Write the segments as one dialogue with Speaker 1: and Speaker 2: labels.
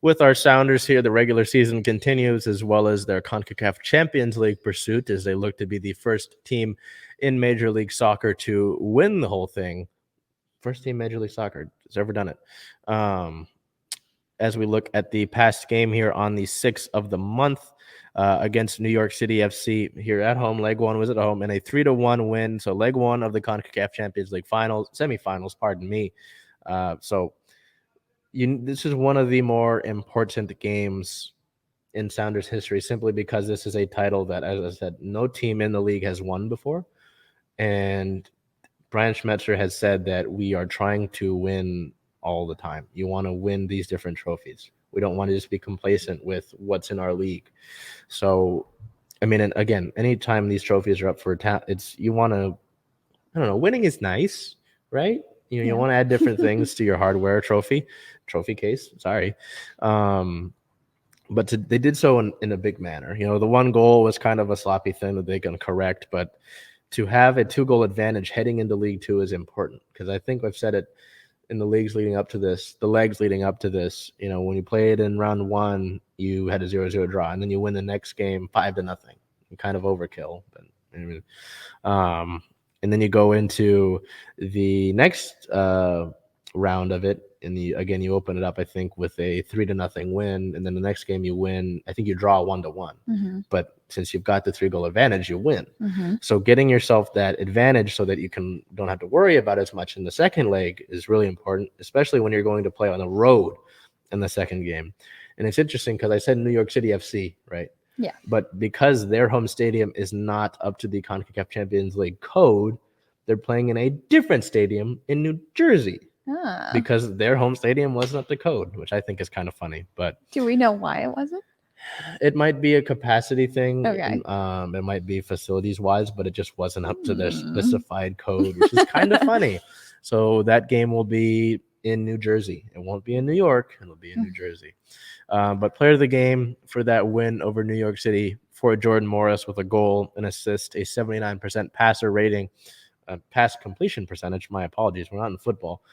Speaker 1: With our Sounders here, the regular season continues as well as their CONCACAF Champions League pursuit as they look to be the first team in Major League Soccer to win the whole thing. First team Major League Soccer has ever done it. As we look at the past game here on the 6th of the month against New York City FC here at home. Leg one was at home and a 3-1 win. So leg one of the CONCACAF Champions League semifinals, pardon me. This is one of the more important games in Sounders history simply because this is a title that, as I said, no team in the league has won before. And Brian Schmetzer has said that we are trying to win all the time. You want to win these different trophies. We don't want to just be complacent with what's in our league. So, I mean, and again, anytime these trophies are up for you want to, I don't know, winning is nice, right? You want to add different things to your hardware trophy case. Sorry. But they did so in a big manner. The one goal was kind of a sloppy thing that they can correct, but to have a 2-goal advantage heading into League Two is important because I think I've said it in the legs leading up to this. When you played in round one, you had a 0-0 draw, and then you win the next game 5-0. Kind of overkill, but and then you go into the next round of it, and you open it up, I think, with a 3-0 win, and then the next game you win. I think you draw 1-1,
Speaker 2: mm-hmm.
Speaker 1: but since you've got the 3-goal advantage, you win.
Speaker 2: Mm-hmm.
Speaker 1: So getting yourself that advantage so that you don't have to worry about as much in the second leg is really important, especially when you're going to play on the road in the second game. And it's interesting because I said New York City FC, right?
Speaker 2: Yeah.
Speaker 1: But because their home stadium is not up to the CONCACAF Champions League code, they're playing in a different stadium in New Jersey. Because their home stadium wasn't up to code, which I think is kind of funny. But
Speaker 2: do we know why it wasn't?
Speaker 1: It might be a capacity thing.
Speaker 2: Okay.
Speaker 1: It might be facilities wise, but it just wasn't up to their specified code, which is kind of funny. So that game will be in New Jersey. It won't be in New York. It'll be in New Jersey. But player of the game for that win over New York City for Jordan Morris with a goal, an assist, a 79% passer rating, pass completion percentage. My apologies. We're not in football.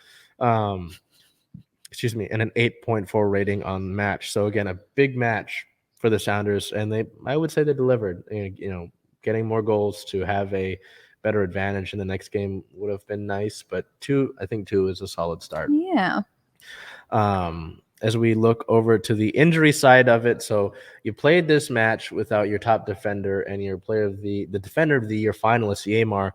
Speaker 1: Excuse me. And an 8.4 rating on match. So again, a big match for the Sounders, and I would say they delivered. Getting more goals to have a better advantage in the next game would have been nice, but I think two is a solid start.
Speaker 2: Yeah.
Speaker 1: As we look over to the injury side of it, so you played this match without your top defender and your the defender of the year finalist, Yamar.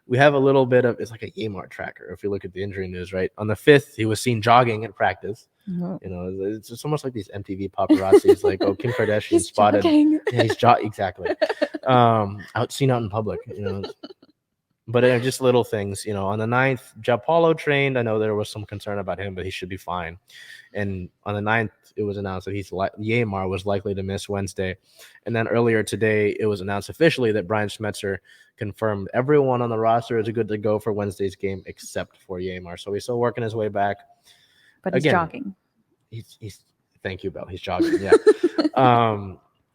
Speaker 1: We have a little bit of, it's like a Yamar tracker. If you look at the injury news, right? On the 5th, he was seen jogging at practice.
Speaker 2: Mm-hmm.
Speaker 1: It's almost like these MTV paparazzis, like, oh, Kim Kardashian spotted.
Speaker 2: Jogging.
Speaker 1: Yeah, he's exactly. Seen out in public, But just little things, on the 9th, Giampaolo trained. I know there was some concern about him, but he should be fine. And on the 9th, it was announced that Yamar was likely to miss Wednesday. And then earlier today, it was announced officially that Brian Schmetzer confirmed everyone on the roster is good to go for Wednesday's game except for Yamar. So he's still working his way back.
Speaker 2: But he's jogging.
Speaker 1: He's thank you, Belle. He's jogging, yeah.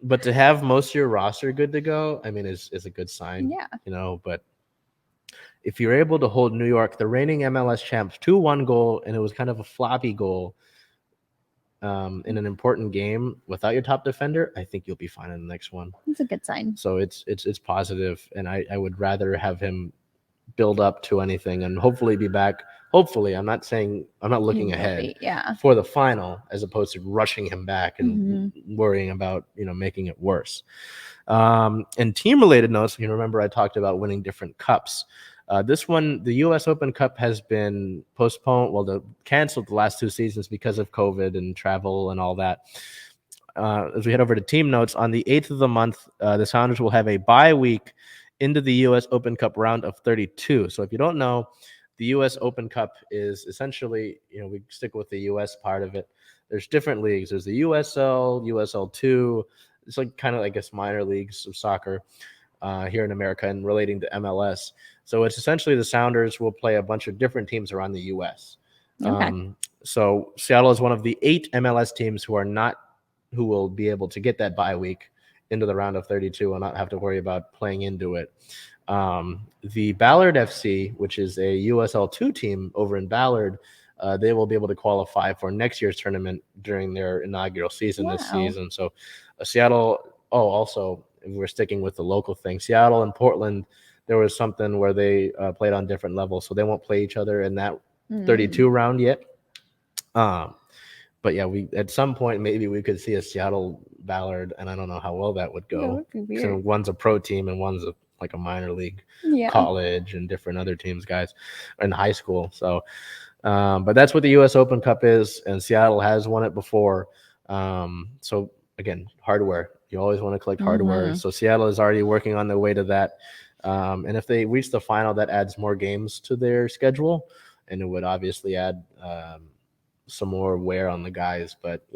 Speaker 1: But to have most of your roster good to go, I mean, is a good sign.
Speaker 2: Yeah.
Speaker 1: But if you're able to hold New York, the reigning MLS champs, 2-1 goal, and it was kind of a floppy goal in an important game without your top defender, I think you'll be fine in the next one.
Speaker 2: It's a good sign.
Speaker 1: So it's positive, and I would rather have him build up to anything and hopefully be back. Hopefully, I'm not looking ahead for the final as opposed to rushing him back and worrying about making it worse. And team-related notes, remember I talked about winning different cups. This one, the U.S. Open Cup, has been postponed. Canceled the last 2 seasons because of COVID and travel and all that. As we head over to team notes, on the 8th of the month, the Sounders will have a bye week into the U.S. Open Cup round of 32. So if you don't know, the U.S. Open Cup is essentially, we stick with the U.S. part of it. There's different leagues. There's the USL, USL2. It's like kind of, I guess, minor leagues of soccer here in America and relating to MLS. So it's essentially the Sounders will play a bunch of different teams around the U.S.
Speaker 2: Okay.
Speaker 1: So Seattle is one of the 8 MLS teams who will be able to get that bye week into the round of 32 and not have to worry about playing into it. The Ballard FC, which is a USL2 team over in Ballard, they will be able to qualify for next year's tournament during their inaugural season this season. So Seattle. Oh, also, if we're sticking with the local thing, Seattle and Portland, there was something where they played on different levels, so they won't play each other in that 32 round yet. But yeah, we at some point maybe we could see a Seattle Ballard, and I don't know how well that would go.
Speaker 2: That would be weird.
Speaker 1: So one's a pro team and one's like a minor league college and different other teams, guys, in high school. So, but that's what the U.S. Open Cup is, and Seattle has won it before. So again, hardware. You always want to collect hardware. So Seattle is already working on their way to that. And if they reach the final, that adds more games to their schedule, and it would obviously add some more wear on the guys. But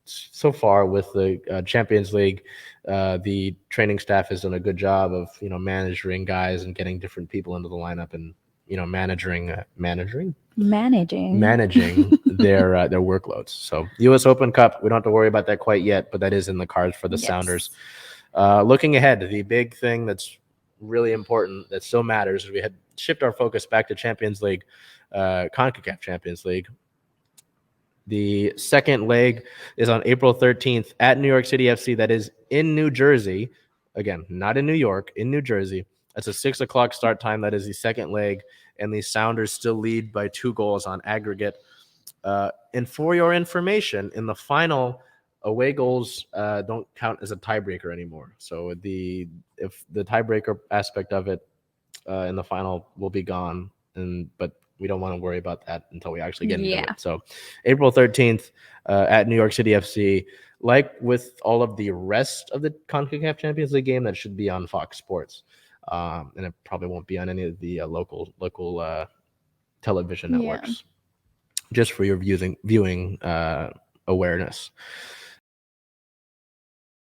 Speaker 1: so far with the Champions League, the training staff has done a good job of managing guys and getting different people into the lineup, and managing their workloads. So U.S. Open Cup, we don't have to worry about that quite yet, but that is in the cards for the Sounders. Looking ahead, the big thing that's really important that still matters is we had shift our focus back to Champions League, CONCACAF Champions League. The second leg is on April 13th at New York City FC. That is in New Jersey. Again, not in New York, in New Jersey. That's a 6 o'clock start time. That is the second leg, and the Sounders still lead by 2 goals on aggregate. And for your information, in the final, away goals don't count as a tiebreaker anymore. So if the tiebreaker aspect of it in the final will be gone, but we don't want to worry about that until we actually get into it. So April 13th at New York City FC. Like with all of the rest of the CONCACAF Champions League game, that should be on Fox Sports. And it probably won't be on any of the local television networks, just for your viewing awareness.